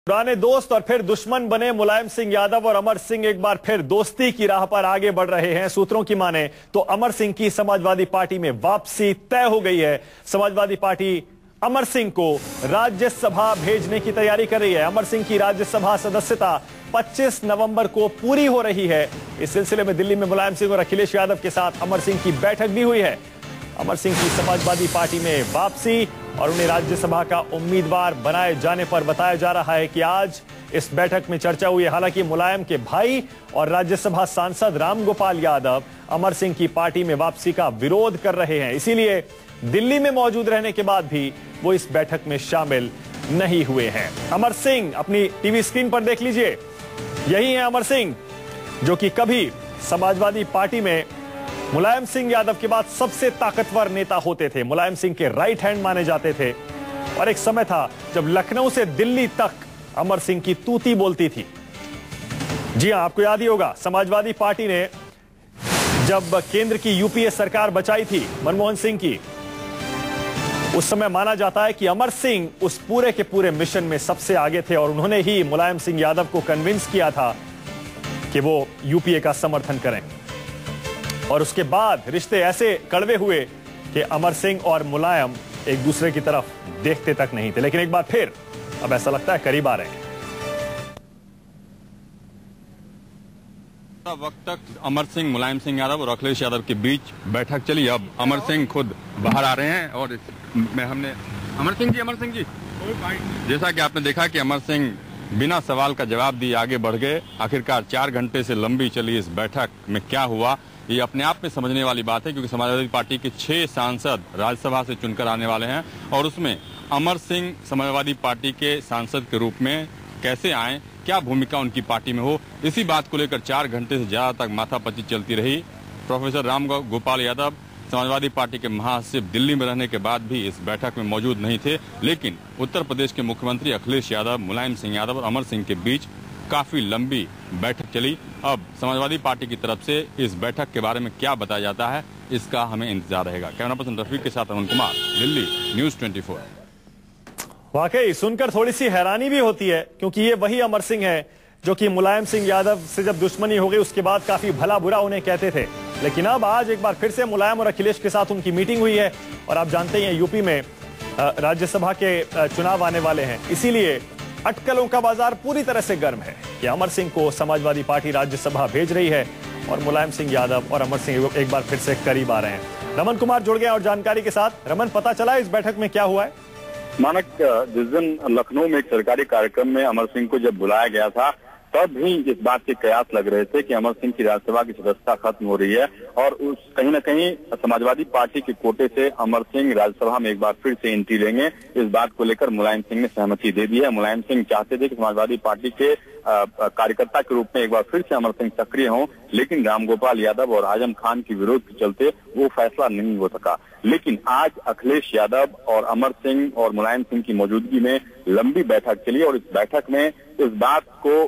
पुराने दोस्त और फिर दुश्मन बने मुलायम सिंह यादव और अमर सिंह एक बार फिर दोस्ती की राह पर आगे बढ़ रहे हैं। सूत्रों की माने तो अमर सिंह की समाजवादी पार्टी में वापसी तय हो गई है। समाजवादी पार्टी अमर सिंह को राज्यसभा भेजने की तैयारी कर रही है। अमर सिंह की राज्यसभा सदस्यता 25 नवंबर को पूरी हो रही है। इस सिलसिले में दिल्ली में मुलायम सिंह और अखिलेश यादव के साथ अमर सिंह की बैठक भी हुई है। अमर सिंह की समाजवादी पार्टी में वापसी और उन्हें राज्यसभा का उम्मीदवार बनाए जाने पर बताया जा रहा है कि आज इस बैठक में चर्चा हुई है। हालांकि मुलायम के भाई और राज्यसभा सांसद रामगोपाल यादव अमर सिंह की पार्टी में वापसी का विरोध कर रहे हैं, इसीलिए दिल्ली में मौजूद रहने के बाद भी वो इस बैठक में शामिल नहीं हुए हैं। अमर सिंह अपनी टीवी स्क्रीन पर देख लीजिए, यही है अमर सिंह जो कि कभी समाजवादी पार्टी में मुलायम सिंह यादव के बाद सबसे ताकतवर नेता होते थे। मुलायम सिंह के राइट हैंड माने जाते थे और एक समय था जब लखनऊ से दिल्ली तक अमर सिंह की तूती बोलती थी। जी हां, आपको याद ही होगा, समाजवादी पार्टी ने जब केंद्र की यूपीए सरकार बचाई थी मनमोहन सिंह की, उस समय माना जाता है कि अमर सिंह उस पूरे के पूरे मिशन में सबसे आगे थे और उन्होंने ही मुलायम सिंह यादव को कन्विंस किया था कि वो यूपीए का समर्थन करें। और उसके बाद रिश्ते ऐसे कड़वे हुए कि अमर सिंह और मुलायम एक दूसरे की तरफ देखते तक नहीं थे, लेकिन एक बार फिर अब ऐसा लगता है करीब आ रहे हैं। वक्त तक अमर सिंह, मुलायम सिंह यादव और अखिलेश यादव के बीच बैठक चली। अब अमर सिंह खुद बाहर आ रहे हैं और हमने अमर सिंह जी जैसा कि आपने देखा कि अमर सिंह बिना सवाल का जवाब दिए आगे बढ़ गए। आखिरकार 4 घंटे से लंबी चली इस बैठक में क्या हुआ, ये अपने आप में समझने वाली बात है, क्योंकि समाजवादी पार्टी के 6 सांसद राज्यसभा से चुनकर आने वाले हैं और उसमें अमर सिंह समाजवादी पार्टी के सांसद के रूप में कैसे आए, क्या भूमिका उनकी पार्टी में हो, इसी बात को लेकर 4 घंटे से ज्यादा तक माथापच्ची चलती रही। प्रोफेसर रामगोपाल यादव समाजवादी पार्टी के महासचिव दिल्ली में रहने के बाद भी इस बैठक में मौजूद नहीं थे, लेकिन उत्तर प्रदेश के मुख्यमंत्री अखिलेश यादव, मुलायम सिंह यादव और अमर सिंह के बीच काफी लंबी बैठक चली। अब समाजवादी पार्टी की तरफ से इस बैठक के बारे में क्या बताया जाता है, इसका हमें इंतजार रहेगा। कैमरा पर्सन रफीक के साथ अरुण कुमार, दिल्ली, न्यूज़ 24। वाकई सुनकर थोड़ी सी हैरानी भी होती है, क्योंकि ये वही अमर सिंह है जो कि मुलायम सिंह यादव से जब दुश्मनी हो गई उसके बाद काफी भला बुरा उन्हें कहते थे, लेकिन अब आज एक बार फिर से मुलायम और अखिलेश के साथ उनकी मीटिंग हुई है। और आप जानते हैं यूपी में राज्यसभा के चुनाव आने वाले हैं, इसीलिए अटकलों का बाजार पूरी तरह से गर्म है कि अमर सिंह को समाजवादी पार्टी राज्यसभा भेज रही है और मुलायम सिंह यादव और अमर सिंह एक बार फिर से करीब आ रहे हैं। रमन कुमार जुड़ गए और जानकारी के साथ। रमन, पता चला इस बैठक में क्या हुआ है? मानक, जिस दिन लखनऊ में एक सरकारी कार्यक्रम में अमर सिंह को जब बुलाया गया था, तब भी इस बात के कयास लग रहे थे कि अमर सिंह की राज्यसभा की सदस्यता खत्म हो रही है और उस कहीं न कहीं समाजवादी पार्टी के कोटे से अमर सिंह राज्यसभा में एक बार फिर से एंट्री लेंगे। इस बात को लेकर मुलायम सिंह ने सहमति दे दी है। मुलायम सिंह चाहते थे कि समाजवादी पार्टी के कार्यकर्ता के रूप में एक बार फिर से अमर सिंह सक्रिय हों, लेकिन रामगोपाल यादव और आजम खान के विरोध के चलते वो फैसला नहीं हो सका। लेकिन आज अखिलेश यादव और अमर सिंह और मुलायम सिंह की मौजूदगी में लंबी बैठक चली और इस बैठक में इस बात को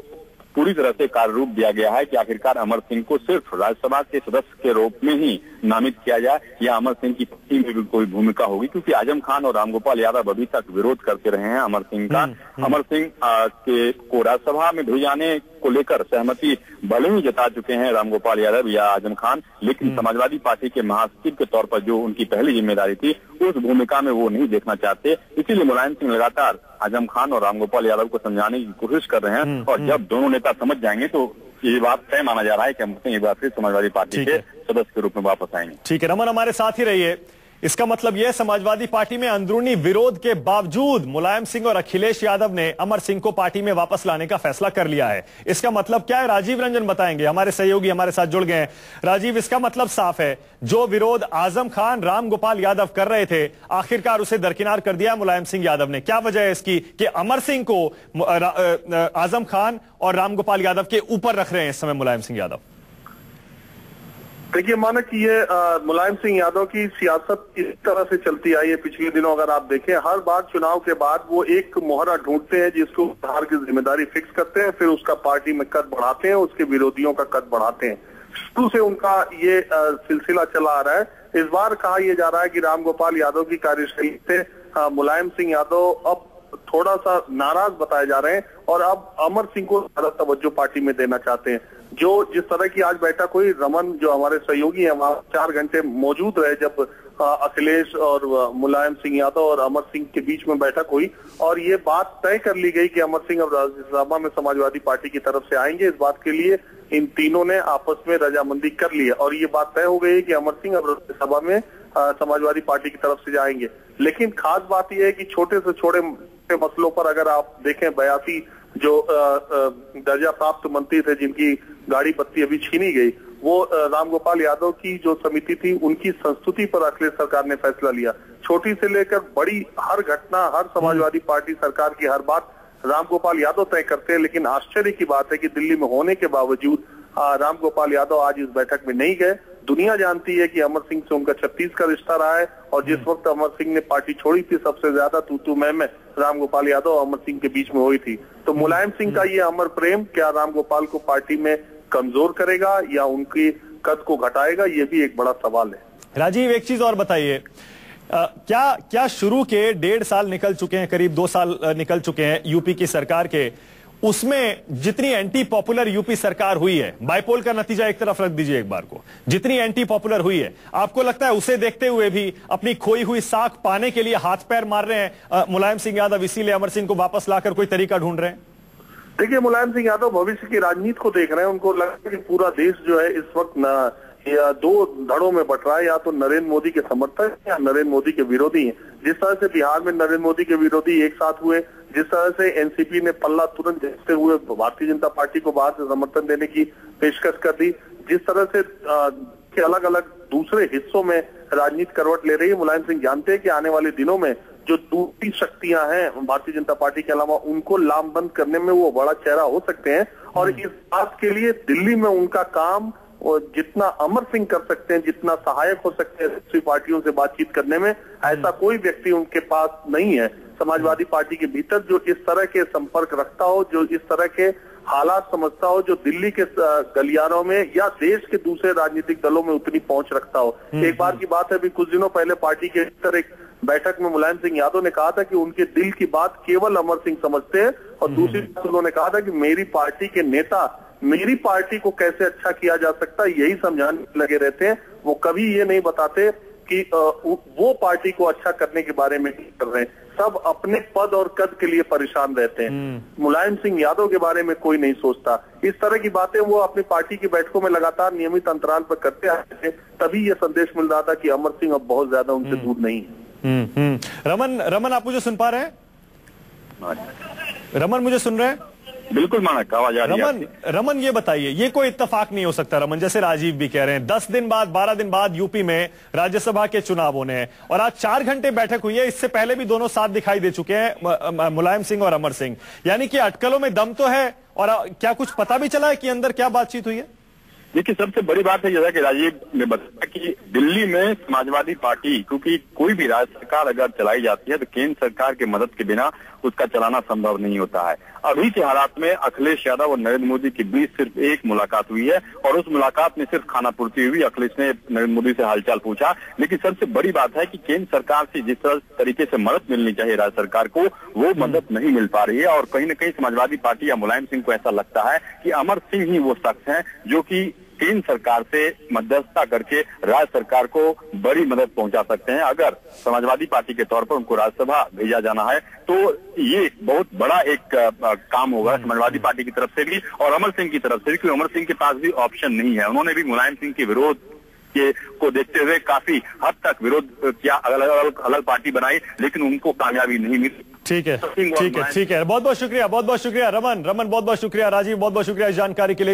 पूरी तरह से कार्य रूप दिया गया है कि आखिरकार अमर सिंह को सिर्फ राज्यसभा के सदस्य के रूप में ही नामित किया जाए या अमर सिंह की पार्टी में भी कोई भूमिका होगी, क्योंकि आजम खान और रामगोपाल यादव अभी तक विरोध करते रहे हैं अमर सिंह का। अमर सिंह को राज्यसभा में भेजाने को लेकर सहमति भले ही जता चुके हैं रामगोपाल यादव या आजम खान, लेकिन समाजवादी पार्टी के महासचिव के तौर पर जो उनकी पहली जिम्मेदारी थी, उस भूमिका में वो नहीं देखना चाहते। इसीलिए मुलायम सिंह लगातार आजम खान और रामगोपाल यादव को समझाने की कोशिश कर रहे हैं और जब दोनों नेता समझ जाएंगे तो ये बात तय माना जा रहा है कि अमर सिंह एक बार फिर समाजवादी पार्टी के सदस्य के रूप में वापस आएंगे। ठीक है रमन, हमारे साथ ही रहिए। इसका मतलब यह समाजवादी पार्टी में अंदरूनी विरोध के बावजूद मुलायम सिंह और अखिलेश यादव ने अमर सिंह को पार्टी में वापस लाने का फैसला कर लिया है। इसका मतलब क्या है, राजीव रंजन बताएंगे, हमारे सहयोगी हमारे साथ जुड़ गए हैं। राजीव, इसका मतलब साफ है, जो विरोध आजम खान, रामगोपाल यादव कर रहे थे, आखिरकार उसे दरकिनार कर दिया मुलायम सिंह यादव ने। क्या वजह है इसकी कि अमर सिंह को आजम खान और रामगोपाल यादव के ऊपर रख रहे हैं इस समय मुलायम सिंह यादव? देखिए मानक, ये मुलायम सिंह यादव की सियासत इस तरह से चलती आई है पिछले दिनों। अगर आप देखें, हर बार चुनाव के बाद वो एक मोहरा ढूंढते हैं जिसको हार की जिम्मेदारी फिक्स करते हैं, फिर उसका पार्टी में कद बढ़ाते हैं, उसके विरोधियों का कद बढ़ाते हैं। शुरू से उनका ये सिलसिला चला आ रहा है। इस बार कहा यह जा रहा है कि रामगोपाल यादव की कार्यशैली से मुलायम सिंह यादव अब थोड़ा सा नाराज बताए जा रहे हैं और अब अमर सिंह को ज्यादा तवज्जो पार्टी में देना चाहते हैं। जो जिस तरह की आज बैठक हुई, रमन जो हमारे सहयोगी हैं वहां 4 घंटे मौजूद रहे जब अखिलेश और मुलायम सिंह यादव और अमर सिंह के बीच में बैठक हुई और ये बात तय कर ली गई कि अमर सिंह अब राज्यसभा में समाजवादी पार्टी की तरफ से आएंगे। इस बात के लिए इन तीनों ने आपस में रजामंदी कर ली है और ये बात तय हो गई कि अमर सिंह अब राज्यसभा में समाजवादी पार्टी की तरफ से जाएंगे। लेकिन खास बात यह है कि छोटे से छोटे मसलों पर अगर आप देखें, 82 जो दर्जा प्राप्त मंत्री थे जिनकी गाड़ी पत्ती अभी छीनी गई, वो रामगोपाल यादव की जो समिति थी उनकी संस्तुति पर अखिलेश सरकार ने फैसला लिया। छोटी से लेकर बड़ी हर घटना, हर समाजवादी पार्टी सरकार की हर बात रामगोपाल यादव तय करते हैं। लेकिन आश्चर्य की बात है कि दिल्ली में होने के बावजूद रामगोपाल यादव आज इस बैठक में नहीं गए। दुनिया जानती है कि अमर सिंह से उनका 36 का रिश्ता रहा है और जिस वक्त अमर सिंह ने पार्टी छोड़ी थी सबसे ज्यादा तू मैं रामगोपाल यादव और अमर सिंह के बीच में हुई थी। तो मुलायम सिंह का ये अमर प्रेम क्या रामगोपाल को पार्टी में कमजोर करेगा या उनकी कद को घटाएगा, ये भी एक बड़ा सवाल है। राजीव, एक चीज और बताइए, क्या शुरू के 1.5 साल निकल चुके हैं, करीब 2 साल निकल चुके हैं यूपी की सरकार के, उसमें जितनी एंटी पॉपुलर यूपी सरकार हुई है, बाइपोल का नतीजा एक तरफ रख दीजिए एक बार को, जितनी एंटी पॉपुलर हुई है, आपको लगता है उसे देखते हुए भी अपनी खोई हुई साख पाने के लिए हाथ पैर मार रहे हैं मुलायम सिंह यादव, इसीलिए अमर सिंह को वापस लाकर कोई तरीका ढूंढ रहे हैं? देखिए, मुलायम सिंह यादव भविष्य की राजनीति को देख रहे हैं। उनको लगता है कि पूरा देश जो है इस वक्त या 2 धड़ों में बट रहा है, या तो नरेंद्र मोदी के समर्थक या नरेंद्र मोदी के विरोधी हैं। जिस तरह से बिहार में नरेंद्र मोदी के विरोधी एक साथ हुए, जिस तरह से एनसीपी ने पल्ला तुरंत झटते हुए भारतीय जनता पार्टी को बाहर से समर्थन देने की पेशकश कर दी, जिस तरह से के अलग अलग दूसरे हिस्सों में राजनीति करवट ले रही है, मुलायम सिंह जानते हैं कि आने वाले दिनों में जो दूसरी शक्तियां हैं भारतीय जनता पार्टी के अलावा, उनको लामबंद करने में वो बड़ा चेहरा हो सकते हैं। और इस बात के लिए दिल्ली में उनका काम और जितना अमर सिंह कर सकते हैं, जितना सहायक हो सकते हैं दूसरी पार्टियों से बातचीत करने में, ऐसा कोई व्यक्ति उनके पास नहीं है समाजवादी पार्टी के भीतर जो इस तरह के संपर्क रखता हो, जो इस तरह के हालात समझता हो, जो दिल्ली के गलियारों में या देश के दूसरे राजनीतिक दलों में उतनी पहुंच रखता हो। एक बार की बात है, अभी कुछ दिनों पहले पार्टी के भीतर एक बैठक में मुलायम सिंह यादव ने कहा था कि उनके दिल की बात केवल अमर सिंह समझते हैं और दूसरी बात उन्होंने कहा था कि मेरी पार्टी के नेता मेरी पार्टी को कैसे अच्छा किया जा सकता है यही समझाने लगे रहते हैं। वो कभी ये नहीं बताते कि वो पार्टी को अच्छा करने के बारे में कर रहे हैं। सब अपने पद और कद के लिए परेशान रहते हैं। मुलायम सिंह यादव के बारे में कोई नहीं सोचता। इस तरह की बातें वो अपनी पार्टी की बैठकों में लगातार नियमित अंतराल पर करते आए थे, तभी ये संदेश मिल रहा था कि अमर सिंह अब बहुत ज्यादा उनसे दूर नहीं है। रमन, आप मुझे सुन पा रहे हैं? रमन, मुझे सुन रहे हैं? बिल्कुल मानक, आवाज आ रही है। रमन, ये बताइए, ये कोई इत्तेफाक नहीं हो सकता रमन, जैसे राजीव भी कह रहे हैं, 10 दिन बाद 12 दिन बाद यूपी में राज्यसभा के चुनाव होने हैं और आज 4 घंटे बैठक हुई है। इससे पहले भी दोनों साथ दिखाई दे चुके हैं, मुलायम सिंह और अमर सिंह, यानी कि अटकलों में दम तो है। और क्या कुछ पता भी चला है कि अंदर क्या बातचीत हुई है? देखिए, सबसे बड़ी बात है जैसा कि राजीव ने बताया कि दिल्ली में समाजवादी पार्टी, क्योंकि कोई भी राज्य सरकार अगर चलाई जाती है तो केंद्र सरकार की मदद के बिना उसका चलाना संभव नहीं होता है। अभी के हालात में अखिलेश यादव और नरेंद्र मोदी के बीच सिर्फ एक मुलाकात हुई है और उस मुलाकात में सिर्फ खाना पूर्ति हुई। अखिलेश ने नरेंद्र मोदी से हालचाल पूछा, लेकिन सबसे बड़ी बात है कि केंद्र सरकार से जिस तरीके से मदद मिलनी चाहिए राज्य सरकार को, वो मदद नहीं मिल पा रही है। और कहीं न कहीं समाजवादी पार्टी या मुलायम सिंह को ऐसा लगता है कि अमर सिंह ही वो शख्स हैं जो कि केंद्र सरकार से मध्यस्थता करके राज्य सरकार को बड़ी मदद पहुंचा सकते हैं। अगर समाजवादी पार्टी के तौर पर उनको राज्यसभा भेजा जाना है तो ये बहुत बड़ा एक काम होगा समाजवादी पार्टी की तरफ से भी और अमर सिंह की तरफ से भी, क्योंकि अमर सिंह के पास भी ऑप्शन नहीं है। उन्होंने भी मुलायम सिंह के विरोध को देखते हुए काफी हद तक विरोध किया, अलग पार्टी बनाई, लेकिन उनको कामयाबी नहीं मिली। ठीक है, ठीक है, ठीक है। बहुत बहुत शुक्रिया रमन, बहुत बहुत शुक्रिया राजीव, बहुत बहुत शुक्रिया इस जानकारी के लिए।